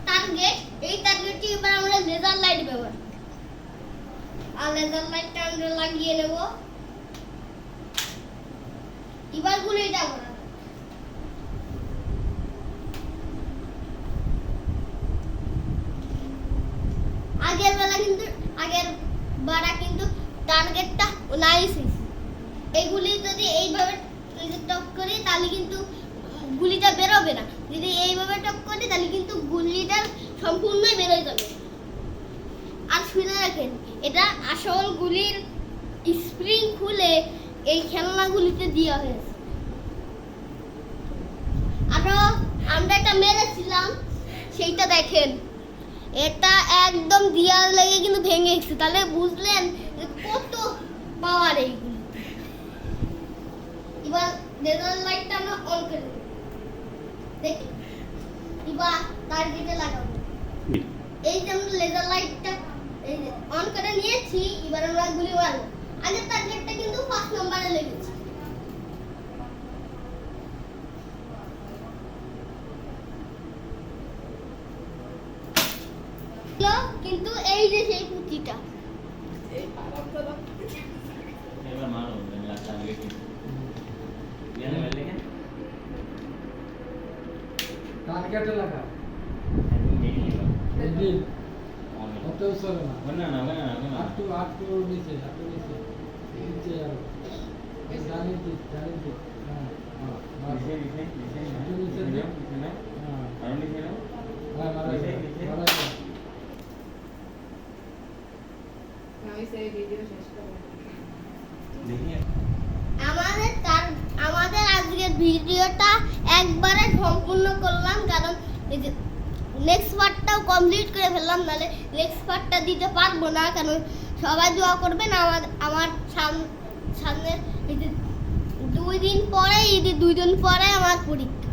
Target, এই টার্গেটটি এবার আমরা লেজার লাইট ব্যবহার করব। আর লেজার লাইটটা আমরা লাগিয়ে নেব। এবার গুলিটা করা আগের বারা কিন্তু টার্গেটটা নাইস। এইগুলি যদি এইভাবে টক করি তাহলে কিন্তু গুলিটা বেরোবে না, যদি এইভাবে টক করি তাহলে কিন্তু গুলিটা সম্পূর্ণই বেরোয় যাবে। আর শুনে রাখেন, এটা আসল গুলির স্প্রিং খুলে এই খেলনাগুলিতে দেওয়া হয়েছে। আরো আমরা এটা মেরেছিলাম, সেইটা দেখেন, এটা একদম দিয়ার লেগে কিন্তু ভেঙে গেছে। তাহলে বুঝলেন যে কত পাওয়ার এইগুলি। এবার লেজার লাইটটা আমরা অন করে দেব। দেখি এবার টার্গেটে লাগাবো। এই যে আমরা লেজার লাইটটা এই যে অন করে নিয়েছি, এবার আমরা গুলি মারবো। আগের টার্গেটটা কিন্তু 5 নম্বরে লেগেছে। কিন্তু এই যে সেই পুঁতিটা এবার মারো লাগা লাগে কি ইয়ানে মেলে কে টার্গেটে লাগা একদম নেই এই কত সরে না না আটটু নিচে নিচে যাও জানি দি হ্যাঁ নিচে একটু নিচে দিও না আর নিচে নাও হ্যাঁ মারা আমি সেই ভিডিও শেষ করব। দেখি আমাদের আজকের ভিডিওটা একবারে সম্পূর্ণ করলাম, কারণ এই যে নেক্সট পার্টটাও কমপ্লিট করে ফেললাম, নাহলে নেক্সট পার্টটা দিতে পারবো না। কারণ সবাই দোয়া করবেন। আমার সামনে এই যে 2 দিন পরে আমার পরীক্ষা।